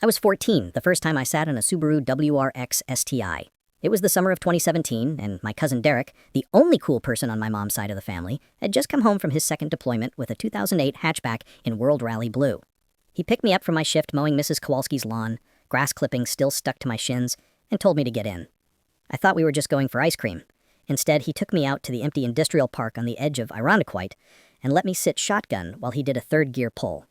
I was 14 the first time I sat in a Subaru WRX STI. It was the summer of 2017, and my cousin Derek, the only cool person on my mom's side of the family, had just come home from his second deployment with a 2008 hatchback in World Rally Blue. He picked me up from my shift mowing Mrs. Kowalski's lawn, grass clippings still stuck to my shins, and told me to get in. I thought we were just going for ice cream. Instead, he took me out to the empty industrial park on the edge of Irondequoit and let me sit shotgun while he did a third-gear pull.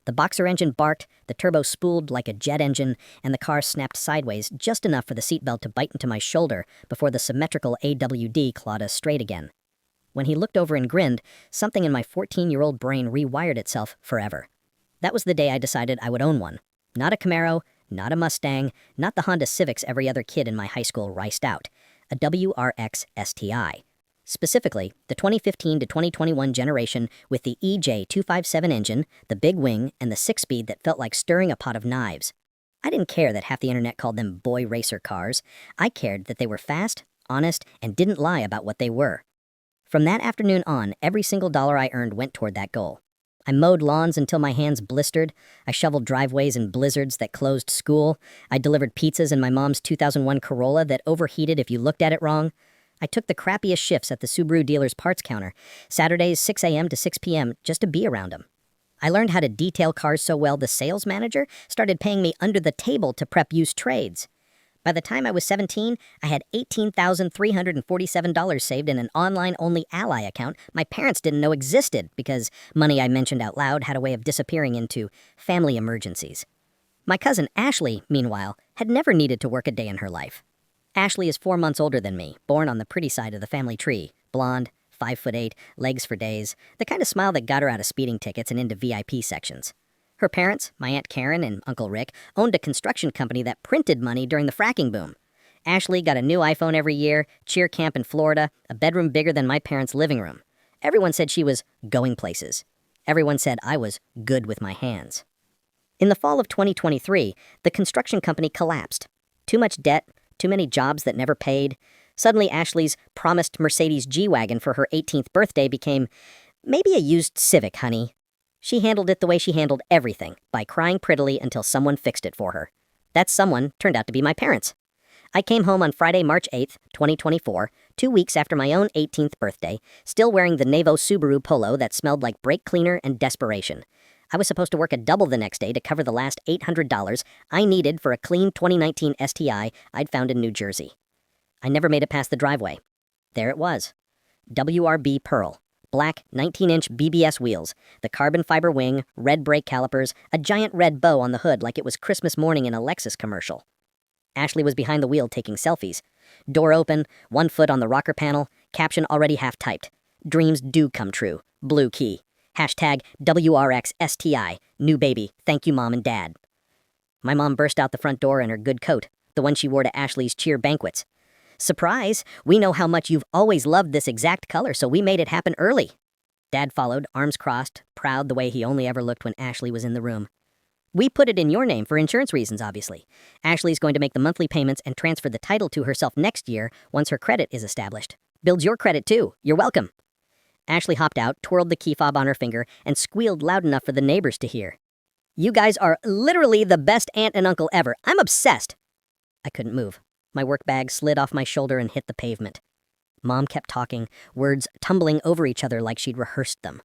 The boxer engine barked, the turbo spooled like a jet engine, and the car snapped sideways just enough for the seatbelt to bite into my shoulder before the symmetrical AWD clawed us straight again. When he looked over and grinned, something in my 14-year-old brain rewired itself forever. That was the day I decided I would own one. Not a Camaro, not a Mustang, not the Honda Civics every other kid in my high school riced out. A WRX STI. Specifically, the 2015 to 2021 generation with the EJ257 engine, the big wing, and the 6-speed that felt like stirring a pot of knives. I didn't care that half the internet called them boy racer cars. I cared that they were fast, honest, and didn't lie about what they were. From that afternoon on, every single dollar I earned went toward that goal. I mowed lawns until my hands blistered. I shoveled driveways in blizzards that closed school. I delivered pizzas in my mom's 2001 Corolla that overheated if you looked at it wrong. I took the crappiest shifts at the Subaru dealer's parts counter, Saturdays 6 a.m. to 6 p.m. just to be around them. I learned how to detail cars so well the sales manager started paying me under the table to prep used trades. By the time I was 17, I had $18,347 saved in an online-only Ally account my parents didn't know existed because money I mentioned out loud had a way of disappearing into family emergencies. My cousin Ashley, meanwhile, had never needed to work a day in her life. Ashley is 4 months older than me, born on the pretty side of the family tree, blonde, 5'8", legs for days, the kind of smile that got her out of speeding tickets and into VIP sections. Her parents, my Aunt Karen and Uncle Rick, owned a construction company that printed money during the fracking boom. Ashley got a new iPhone every year, cheer camp in Florida, a bedroom bigger than my parents' living room. Everyone said she was going places. Everyone said I was good with my hands. In the fall of 2023, the construction company collapsed. Too much debt, too many jobs that never paid. Suddenly, Ashley's promised Mercedes G-Wagon for her 18th birthday became, maybe a used Civic, honey. She handled it the way she handled everything, by crying prettily until someone fixed it for her. That someone turned out to be my parents. I came home on Friday, March 8th, 2024, 2 weeks after my own 18th birthday, still wearing the Nevo Subaru Polo that smelled like brake cleaner and desperation. I was supposed to work a double the next day to cover the last $800 I needed for a clean 2019 STI I'd found in New Jersey. I never made it past the driveway. There it was. WRB Pearl. Black 19-inch BBS wheels, the carbon fiber wing, red brake calipers, a giant red bow on the hood like it was Christmas morning in a Lexus commercial. Ashley was behind the wheel taking selfies. Door open, 1 foot on the rocker panel, caption already half-typed. Dreams do come true. Blue key. Hashtag WRXSTI. New baby. Thank you, Mom and Dad. My mom burst out the front door in her good coat, the one she wore to Ashley's cheer banquets. Surprise! We know how much you've always loved this exact color, so we made it happen early. Dad followed, arms crossed, proud the way he only ever looked when Ashley was in the room. We put it in your name for insurance reasons, obviously. Ashley's going to make the monthly payments and transfer the title to herself next year once her credit is established. Builds your credit, too. You're welcome. Ashley hopped out, twirled the key fob on her finger, and squealed loud enough for the neighbors to hear. You guys are literally the best aunt and uncle ever. I'm obsessed. I couldn't move. My work bag slid off my shoulder and hit the pavement. Mom kept talking, words tumbling over each other like she'd rehearsed them.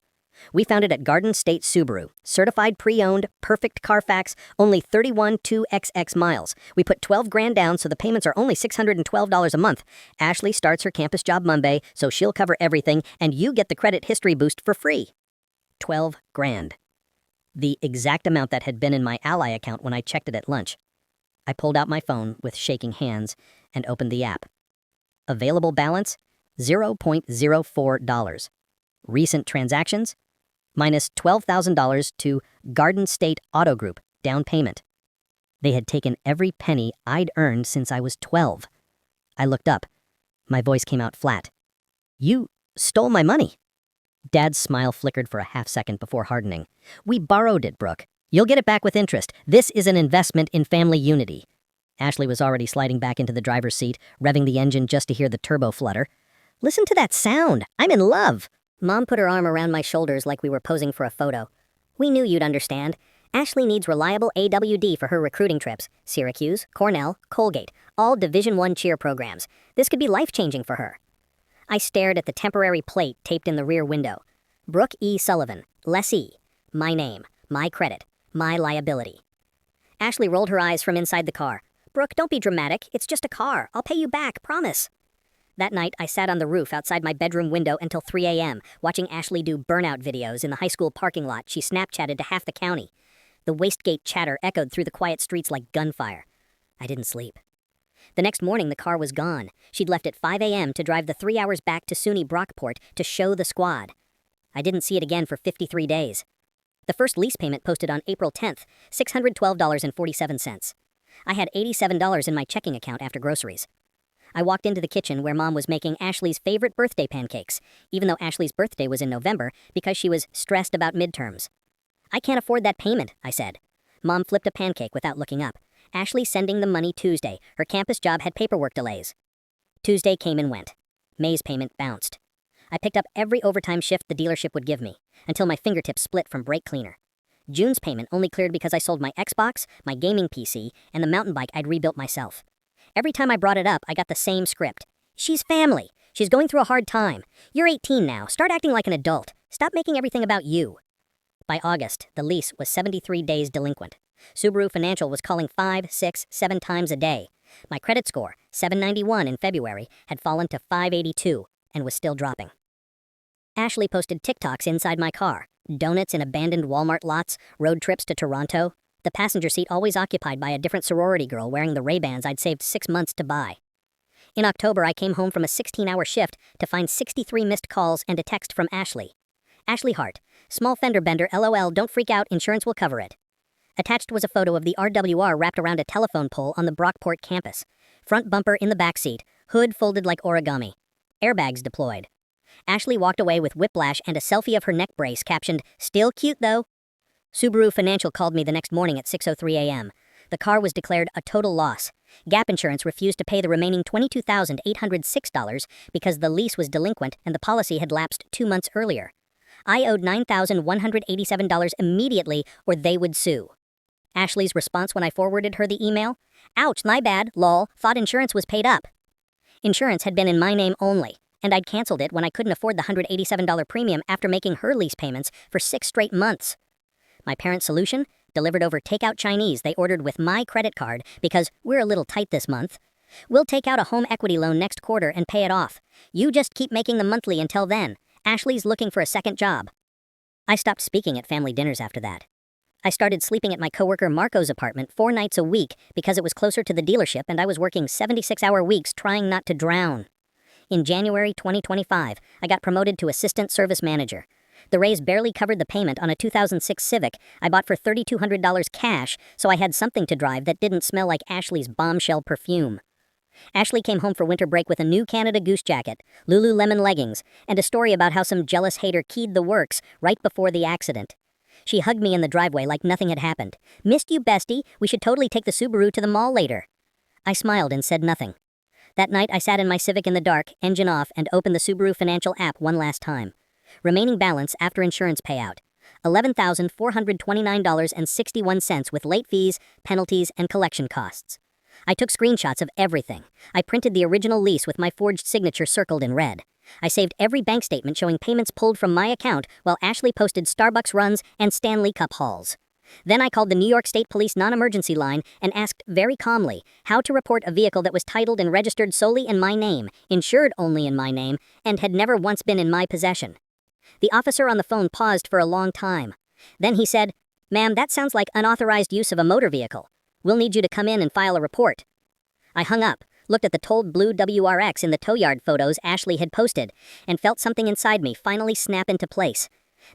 We found it at Garden State Subaru. Certified pre-owned, perfect Carfax, only 31 2XX miles. We put $12 grand down so the payments are only $612 a month. Ashley starts her campus job Monday, so she'll cover everything, and you get the credit history boost for free. 12 grand. The exact amount that had been in my Ally account when I checked it at lunch. I pulled out my phone with shaking hands and opened the app. Available balance, $0.04. Recent transactions, minus $12,000 to Garden State Auto Group, down payment. They had taken every penny I'd earned since I was 12. I looked up. My voice came out flat. You stole my money. Dad's smile flickered for a half second before hardening. We borrowed it, Brooke. You'll get it back with interest. This is an investment in family unity. Ashley was already sliding back into the driver's seat, revving the engine just to hear the turbo flutter. Listen to that sound. I'm in love. Mom put her arm around my shoulders like we were posing for a photo. We knew you'd understand. Ashley needs reliable AWD for her recruiting trips. Syracuse, Cornell, Colgate, all Division I cheer programs. This could be life-changing for her. I stared at the temporary plate taped in the rear window. Brooke E. Sullivan, lessee. My name, my credit, my liability. Ashley rolled her eyes from inside the car. Brooke, don't be dramatic. It's just a car. I'll pay you back, promise. That night, I sat on the roof outside my bedroom window until 3 a.m., watching Ashley do burnout videos in the high school parking lot she Snapchatted to half the county. The wastegate chatter echoed through the quiet streets like gunfire. I didn't sleep. The next morning, the car was gone. She'd left at 5 a.m. to drive the 3 hours back to SUNY Brockport to show the squad. I didn't see it again for 53 days. The first lease payment posted on April 10th, $612.47. I had $87 in my checking account after groceries. I walked into the kitchen where Mom was making Ashley's favorite birthday pancakes, even though Ashley's birthday was in November because she was stressed about midterms. I can't afford that payment, I said. Mom flipped a pancake without looking up. Ashley sending the money Tuesday. Her campus job had paperwork delays. Tuesday came and went. May's payment bounced. I picked up every overtime shift the dealership would give me, until my fingertips split from brake cleaner. June's payment only cleared because I sold my Xbox, my gaming PC, and the mountain bike I'd rebuilt myself. Every time I brought it up, I got the same script. She's family. She's going through a hard time. You're 18 now. Start acting like an adult. Stop making everything about you. By August, the lease was 73 days delinquent. Subaru Financial was calling 5, 6, 7 times a day. My credit score, 791 in February, had fallen to 582 and was still dropping. Ashley posted TikToks inside my car. Donuts in abandoned Walmart lots, road trips to Toronto. The passenger seat always occupied by a different sorority girl wearing the Ray-Bans I'd saved 6 months to buy. In October, I came home from a 16-hour shift to find 63 missed calls and a text from Ashley. Ashley Hart, small fender bender, LOL, don't freak out, insurance will cover it. Attached was a photo of the RWR wrapped around a telephone pole on the Brockport campus. Front bumper in the back seat, hood folded like origami. Airbags deployed. Ashley walked away with whiplash and a selfie of her neck brace captioned, "Still cute though." Subaru Financial called me the next morning at 6:03 a.m. The car was declared a total loss. Gap Insurance refused to pay the remaining $22,806 because the lease was delinquent and the policy had lapsed 2 months earlier. I owed $9,187 immediately or they would sue. Ashley's response when I forwarded her the email? Ouch, my bad, lol, thought insurance was paid up. Insurance had been in my name only, and I'd canceled it when I couldn't afford the $187 premium after making her lease payments for 6 straight months. My parents' solution? Delivered over takeout Chinese they ordered with my credit card because we're a little tight this month. We'll take out a home equity loan next quarter and pay it off. You just keep making the monthly until then. Ashley's looking for a second job. I stopped speaking at family dinners after that. I started sleeping at my coworker Marco's apartment 4 nights a week because it was closer to the dealership and I was working 76-hour weeks trying not to drown. In January 2025, I got promoted to assistant service manager. The raise barely covered the payment on a 2006 Civic I bought for $3,200 cash, so I had something to drive that didn't smell like Ashley's bombshell perfume. Ashley came home for winter break with a new Canada Goose jacket, Lululemon leggings, and a story about how some jealous hater keyed the works right before the accident. She hugged me in the driveway like nothing had happened. Missed you, bestie. We should totally take the Subaru to the mall later. I smiled and said nothing. That night I sat in my Civic in the dark, engine off, and opened the Subaru Financial app one last time. Remaining balance after insurance payout, $11,429.61 with late fees, penalties, and collection costs. I took screenshots of everything. I printed the original lease with my forged signature circled in red. I saved every bank statement showing payments pulled from my account while Ashley posted Starbucks runs and Stanley Cup hauls. Then I called the New York State Police non-emergency line and asked very calmly how to report a vehicle that was titled and registered solely in my name, insured only in my name, and had never once been in my possession. The officer on the phone paused for a long time. Then he said, "Ma'am, that sounds like unauthorized use of a motor vehicle. We'll need you to come in and file a report." I hung up, looked at the told blue WRX in the tow yard photos Ashley had posted, and felt something inside me finally snap into place.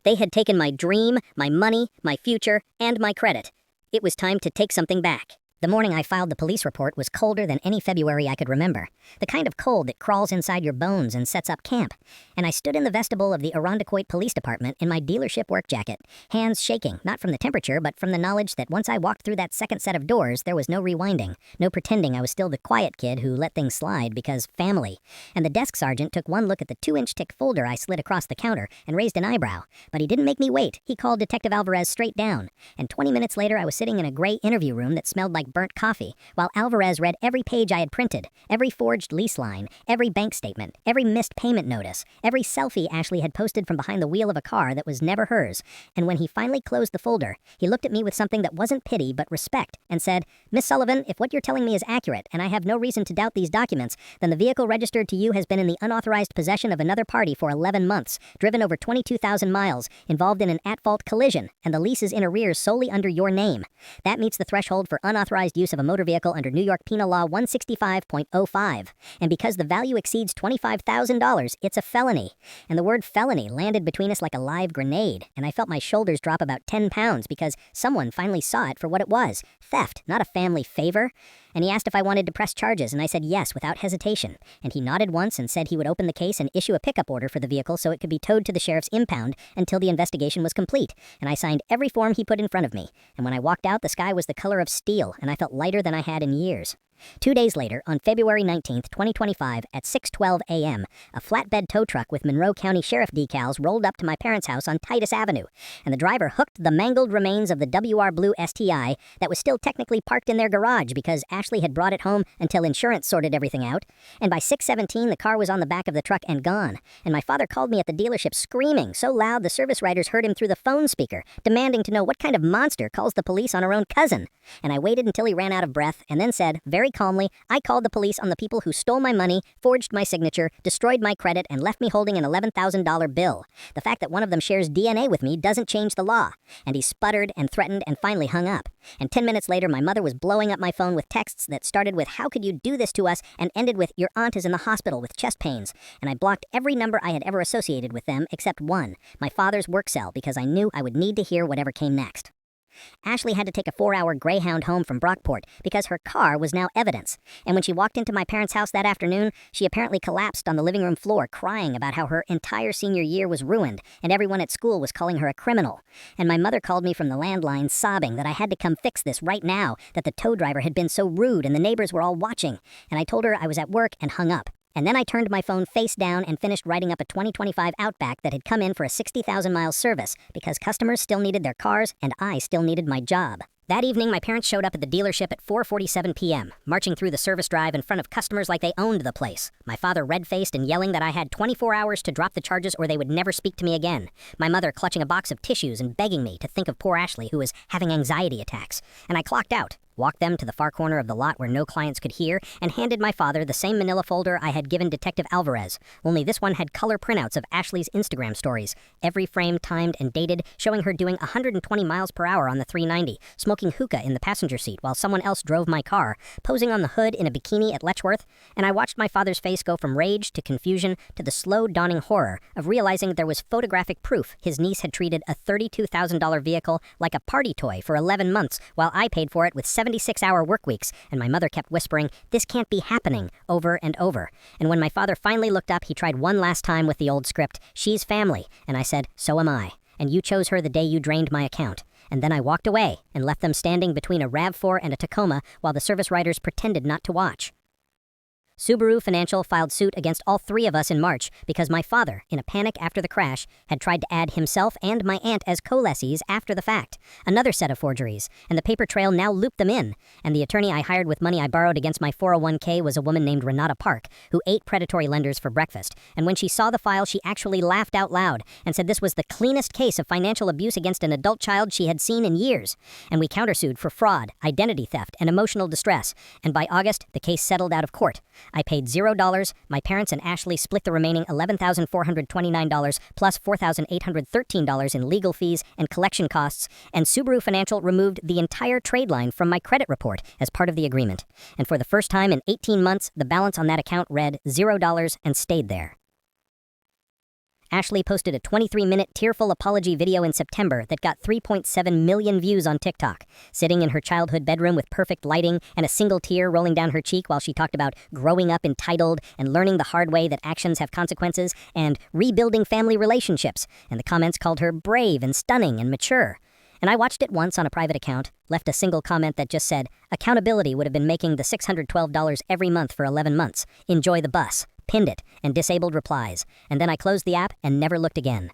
They had taken my dream, my money, my future, and my credit. It was time to take something back. The morning I filed the police report was colder than any February I could remember, the kind of cold that crawls inside your bones and sets up camp. And I stood in the vestibule of the Irondequoit Police Department in my dealership work jacket, hands shaking, not from the temperature, but from the knowledge that once I walked through that second set of doors, there was no rewinding, no pretending I was still the quiet kid who let things slide because family. And the desk sergeant took one look at the 2-inch thick folder I slid across the counter and raised an eyebrow. But he didn't make me wait. He called Detective Alvarez straight down. And 20 minutes later, I was sitting in a gray interview room that smelled like burnt coffee, while Alvarez read every page I had printed, every forged lease line, every bank statement, every missed payment notice, every selfie Ashley had posted from behind the wheel of a car that was never hers. And when he finally closed the folder, he looked at me with something that wasn't pity but respect and said, "Miss Sullivan, if what you're telling me is accurate, and I have no reason to doubt these documents, then the vehicle registered to you has been in the unauthorized possession of another party for 11 months, driven over 22,000 miles, involved in an at-fault collision, and the lease is in arrears solely under your name. That meets the threshold for unauthorized use of a motor vehicle under New York Penal Law 165.05. And because the value exceeds $25,000, it's a felony." And the word felony landed between us like a live grenade, and I felt my shoulders drop about 10 pounds because someone finally saw it for what it was: theft, not a family favor. And he asked if I wanted to press charges, and I said yes without hesitation. And he nodded once and said he would open the case and issue a pickup order for the vehicle so it could be towed to the sheriff's impound until the investigation was complete. And I signed every form he put in front of me. And when I walked out, the sky was the color of steel, and I felt lighter than I had in years. 2 days later, on February 19th, 2025, at 6:12 a.m., a flatbed tow truck with Monroe County Sheriff decals rolled up to my parents' house on Titus Avenue, and the driver hooked the mangled remains of the WR Blue STI that was still technically parked in their garage because Ashley had brought it home until insurance sorted everything out. And by 6:17, the car was on the back of the truck and gone. And my father called me at the dealership screaming so loud the service writers heard him through the phone speaker, demanding to know what kind of monster calls the police on her own cousin. And I waited until he ran out of breath and then said, very calmly, "I called the police on the people who stole my money, forged my signature, destroyed my credit, and left me holding an $11,000 bill. The fact that one of them shares DNA with me doesn't change the law." And he sputtered and threatened and finally hung up. And 10 minutes later, my mother was blowing up my phone with texts that started with, "How could you do this to us?" and ended with, "Your aunt is in the hospital with chest pains." And I blocked every number I had ever associated with them except one, my father's work cell, because I knew I would need to hear whatever came next. Ashley had to take a 4-hour Greyhound home from Brockport because her car was now evidence. And when she walked into my parents' house that afternoon, she apparently collapsed on the living room floor crying about how her entire senior year was ruined and everyone at school was calling her a criminal. And my mother called me from the landline sobbing that I had to come fix this right now, that the tow driver had been so rude and the neighbors were all watching. And I told her I was at work and hung up. And then I turned my phone face down and finished writing up a 2025 Outback that had come in for a 60,000-mile service because customers still needed their cars and I still needed my job. That evening, my parents showed up at the dealership at 4:47 p.m., marching through the service drive in front of customers like they owned the place. My father red-faced and yelling that I had 24 hours to drop the charges or they would never speak to me again. My mother clutching a box of tissues and begging me to think of poor Ashley, who was having anxiety attacks. And I clocked out, walked them to the far corner of the lot where no clients could hear, and handed my father the same manila folder I had given Detective Alvarez, only this one had color printouts of Ashley's Instagram stories, every frame timed and dated, showing her doing 120 miles per hour on the 390, smoking hookah in the passenger seat while someone else drove my car, posing on the hood in a bikini at Letchworth. And I watched my father's face go from rage to confusion to the slow dawning horror of realizing there was photographic proof his niece had treated a $32,000 vehicle like a party toy for 11 months while I paid for it with 76-hour work weeks, and my mother kept whispering, "This can't be happening," over and over. And when my father finally looked up, he tried one last time with the old script, "She's family," and I said, "So am I. And you chose her the day you drained my account." And then I walked away and left them standing between a RAV4 and a Tacoma while the service writers pretended not to watch. Subaru Financial filed suit against all three of us in March because my father, in a panic after the crash, had tried to add himself and my aunt as co-lessees after the fact. Another set of forgeries, and the paper trail now looped them in. And the attorney I hired with money I borrowed against my 401k was a woman named Renata Park, who ate predatory lenders for breakfast. And when she saw the file, she actually laughed out loud and said this was the cleanest case of financial abuse against an adult child she had seen in years. And we countersued for fraud, identity theft, and emotional distress. And by August, the case settled out of court. I paid $0. My parents and Ashley split the remaining $11,429 plus $4,813 in legal fees and collection costs, and Subaru Financial removed the entire trade line from my credit report as part of the agreement. And for the first time in 18 months, the balance on that account read $0 and stayed there. Ashley posted a 23-minute tearful apology video in September that got 3.7 million views on TikTok, sitting in her childhood bedroom with perfect lighting and a single tear rolling down her cheek while she talked about growing up entitled and learning the hard way that actions have consequences and rebuilding family relationships, and the comments called her brave and stunning and mature. And I watched it once on a private account, left a single comment that just said, accountability would have been making the $612 every month for 11 months. Enjoy the bus. Pinned it, and disabled replies, and then I closed the app and never looked again.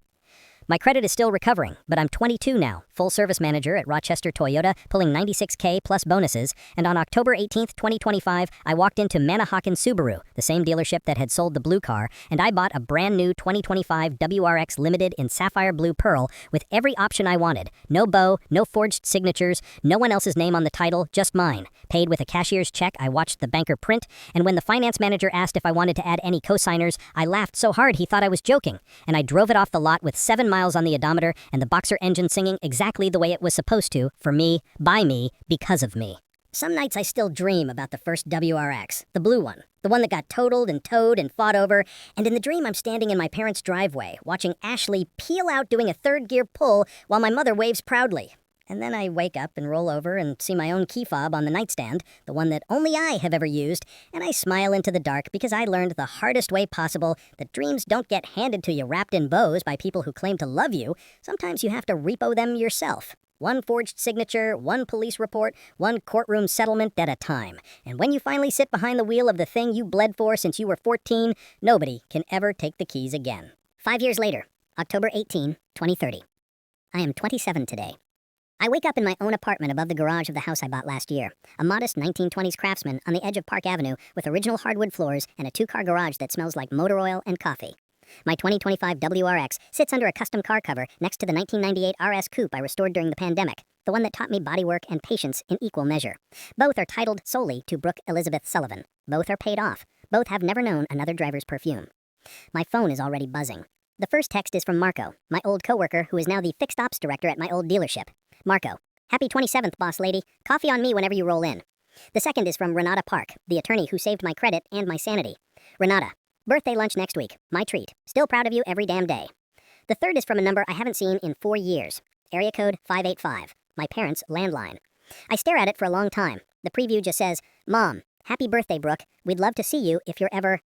My credit is still recovering, but I'm 22 now, full service manager at Rochester Toyota, pulling $96K plus bonuses, and on October 18th, 2025, I walked into Manahawkin Subaru, the same dealership that had sold the blue car, and I bought a brand new 2025 WRX Limited in Sapphire Blue Pearl with every option I wanted. No bow, no forged signatures, no one else's name on the title, just mine. Paid with a cashier's check, I watched the banker print, and when the finance manager asked if I wanted to add any co-signers, I laughed so hard he thought I was joking, and I drove it off the lot with 7 miles on the odometer and the boxer engine singing exactly the way it was supposed to, for me, by me, because of me. Some nights I still dream about the first WRX, the blue one, the one that got totaled and towed and fought over, and in the dream I'm standing in my parents' driveway, watching Ashley peel out doing a third gear pull while my mother waves proudly. And then I wake up and roll over and see my own key fob on the nightstand, the one that only I have ever used, and I smile into the dark because I learned the hardest way possible that dreams don't get handed to you wrapped in bows by people who claim to love you. Sometimes you have to repo them yourself. One forged signature, one police report, one courtroom settlement at a time. And when you finally sit behind the wheel of the thing you bled for since you were 14, nobody can ever take the keys again. 5 years later, October 18, 2030. I am 27 today. I wake up in my own apartment above the garage of the house I bought last year, a modest 1920s Craftsman on the edge of Park Avenue with original hardwood floors and a 2-car garage that smells like motor oil and coffee. My 2025 WRX sits under a custom car cover next to the 1998 RS Coupe I restored during the pandemic, the one that taught me bodywork and patience in equal measure. Both are titled solely to Brooke Elizabeth Sullivan. Both are paid off. Both have never known another driver's perfume. My phone is already buzzing. The first text is from Marco, my old coworker who is now the fixed ops director at my old dealership. Marco, happy 27th, boss lady. Coffee on me whenever you roll in. The second is from Renata Park, the attorney who saved my credit and my sanity. Renata, birthday lunch next week. My treat. Still proud of you every damn day. The third is from a number I haven't seen in 4 years. Area code 585. My parents' landline. I stare at it for a long time. The preview just says, Mom, happy birthday, Brooke. We'd love to see you if you're ever...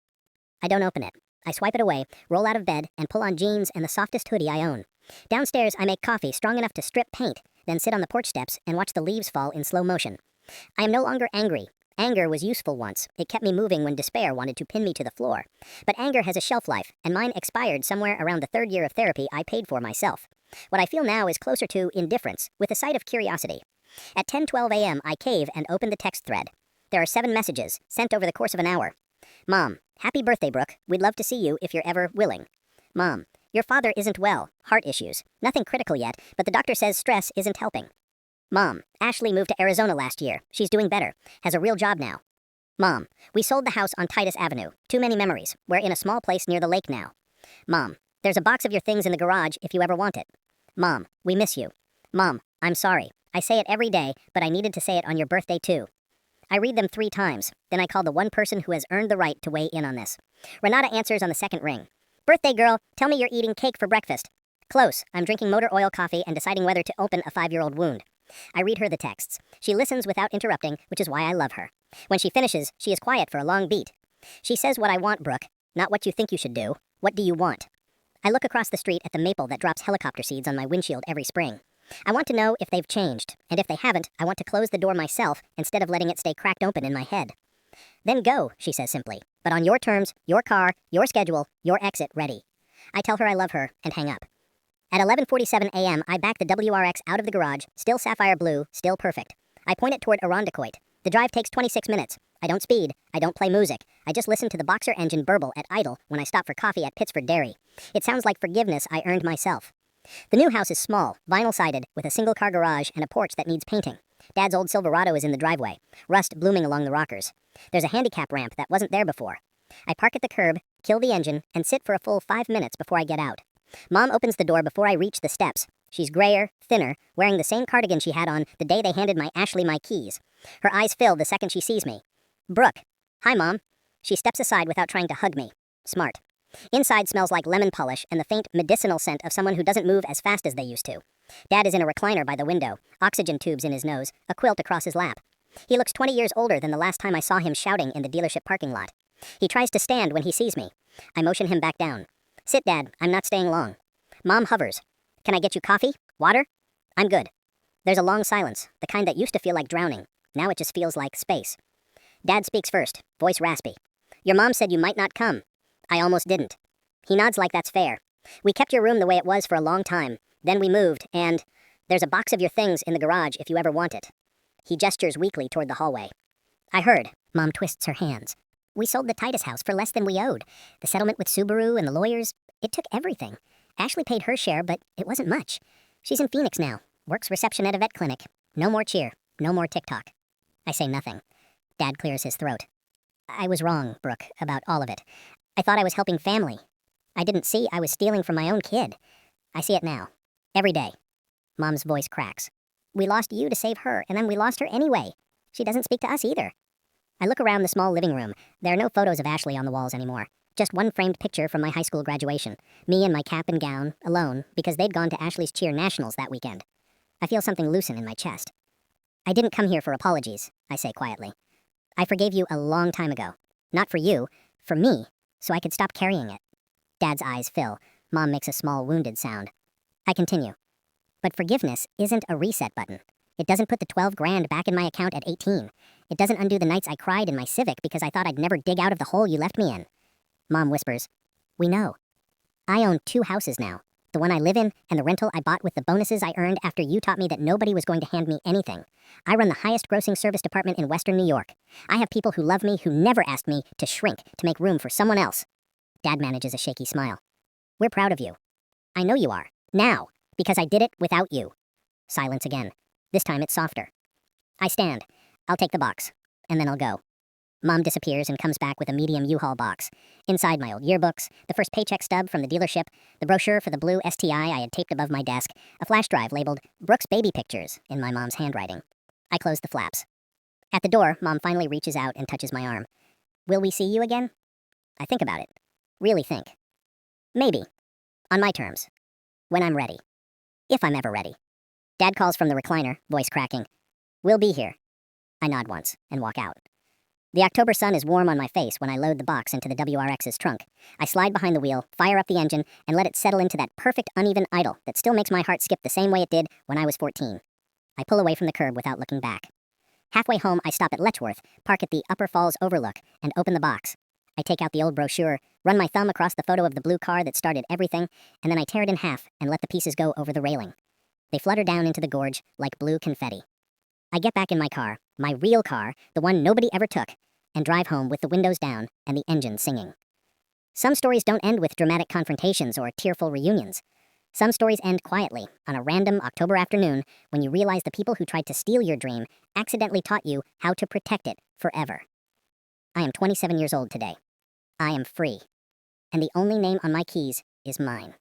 I don't open it. I swipe it away, roll out of bed, and pull on jeans and the softest hoodie I own. Downstairs, I make coffee strong enough to strip paint, then sit on the porch steps and watch the leaves fall in slow motion. I am no longer angry. Anger was useful once. It kept me moving when despair wanted to pin me to the floor. But anger has a shelf life, and mine expired somewhere around the 3rd year of therapy I paid for myself. What I feel now is closer to indifference, with a side of curiosity. At 10:12 a.m., I cave and open the text thread. There are 7 messages, sent over the course of an hour. Mom, happy birthday, Brooke. We'd love to see you if you're ever willing. Mom, your father isn't well. Heart issues. Nothing critical yet, but the doctor says stress isn't helping. Mom, Ashley moved to Arizona last year. She's doing better. Has a real job now. Mom, we sold the house on Titus Avenue. Too many memories. We're in a small place near the lake now. Mom, there's a box of your things in the garage if you ever want it. Mom, we miss you. Mom, I'm sorry. I say it every day, but I needed to say it on your birthday too. I read them 3 times. Then I call the one person who has earned the right to weigh in on this. Renata answers on the 2nd ring. Birthday girl, tell me you're eating cake for breakfast. Close. I'm drinking motor oil coffee and deciding whether to open a 5-year-old wound. I read her the texts. She listens without interrupting, which is why I love her. When she finishes, she is quiet for a long beat. She says what I want, Brooke, not what you think you should do. What do you want? I look across the street at the maple that drops helicopter seeds on my windshield every spring. I want to know if they've changed, and if they haven't, I want to close the door myself instead of letting it stay cracked open in my head. Then go, she says simply, but on your terms, your car, your schedule, your exit ready. I tell her I love her and hang up. At 11:47 a.m., I back the WRX out of the garage, still sapphire blue, still perfect. I point it toward Irondequoit. The drive takes 26 minutes. I don't speed. I don't play music. I just listen to the boxer engine burble at idle when I stop for coffee at Pittsford Dairy. It sounds like forgiveness I earned myself. The new house is small, vinyl-sided, with a single-car garage and a porch that needs painting. Dad's old Silverado is in the driveway, rust blooming along the rockers. There's a handicap ramp that wasn't there before. I park at the curb, kill the engine, and sit for a full 5 minutes before I get out. Mom opens the door before I reach the steps. She's grayer, thinner, wearing the same cardigan she had on the day they handed my Ashley my keys. Her eyes fill the second she sees me. Brooke. Hi, Mom. She steps aside without trying to hug me. Smart. Inside smells like lemon polish and the faint medicinal scent of someone who doesn't move as fast as they used to. Dad is in a recliner by the window, oxygen tubes in his nose, a quilt across his lap. He looks 20 years older than the last time I saw him shouting in the dealership parking lot. He tries to stand when he sees me. I motion him back down. Sit, Dad, I'm not staying long. Mom hovers. Can I get you coffee? Water? I'm good. There's a long silence, the kind that used to feel like drowning. Now it just feels like space. Dad speaks first, voice raspy. Your mom said you might not come. I almost didn't. He nods like that's fair. We kept your room the way it was for a long time. Then we moved, and there's a box of your things in the garage if you ever want it. He gestures weakly toward the hallway. I heard. Mom twists her hands. We sold the Titus house for less than we owed. The settlement with Subaru and the lawyers, it took everything. Ashley paid her share, but it wasn't much. She's in Phoenix now, works reception at a vet clinic. No more cheer, no more TikTok. I say nothing. Dad clears his throat. I was wrong, Brooke, about all of it. I thought I was helping family. I didn't see I was stealing from my own kid. I see it now. Every day. Mom's voice cracks. We lost you to save her, and then we lost her anyway. She doesn't speak to us either. I look around the small living room. There are no photos of Ashley on the walls anymore. Just one framed picture from my high school graduation. Me in my cap and gown, alone, because they'd gone to Ashley's cheer nationals that weekend. I feel something loosen in my chest. I didn't come here for apologies, I say quietly. I forgave you a long time ago. Not for you, for me, so I could stop carrying it. Dad's eyes fill. Mom makes a small wounded sound. I continue. But forgiveness isn't a reset button. It doesn't put the 12 grand back in my account at 18. It doesn't undo the nights I cried in my Civic because I thought I'd never dig out of the hole you left me in. Mom whispers, we know. I own 2 houses now. The one I live in and the rental I bought with the bonuses I earned after you taught me that nobody was going to hand me anything. I run the highest grossing service department in Western New York. I have people who love me who never asked me to shrink to make room for someone else. Dad manages a shaky smile. We're proud of you. I know you are. Now. Because I did it without you. Silence again. This time it's softer. I stand. I'll take the box. And then I'll go. Mom disappears and comes back with a medium U-Haul box. Inside my old yearbooks, the first paycheck stub from the dealership, the brochure for the blue STI I had taped above my desk, a flash drive labeled Brooke's Baby Pictures in my mom's handwriting. I close the flaps. At the door, Mom finally reaches out and touches my arm. Will we see you again? I think about it. Really think. Maybe. On my terms. When I'm ready. If I'm ever ready. Dad calls from the recliner, voice cracking. We'll be here. I nod once and walk out. The October sun is warm on my face when I load the box into the WRX's trunk. I slide behind the wheel, fire up the engine, and let it settle into that perfect uneven idle that still makes my heart skip the same way it did when I was 14. I pull away from the curb without looking back. Halfway home, I stop at Letchworth, park at the Upper Falls Overlook, and open the box. I take out the old brochure, run my thumb across the photo of the blue car that started everything, and then I tear it in half and let the pieces go over the railing. They flutter down into the gorge like blue confetti. I get back in my car, my real car, the one nobody ever took, and drive home with the windows down and the engine singing. Some stories don't end with dramatic confrontations or tearful reunions. Some stories end quietly, on a random October afternoon, when you realize the people who tried to steal your dream accidentally taught you how to protect it forever. I am 27 years old today. I am free. And the only name on my keys is mine.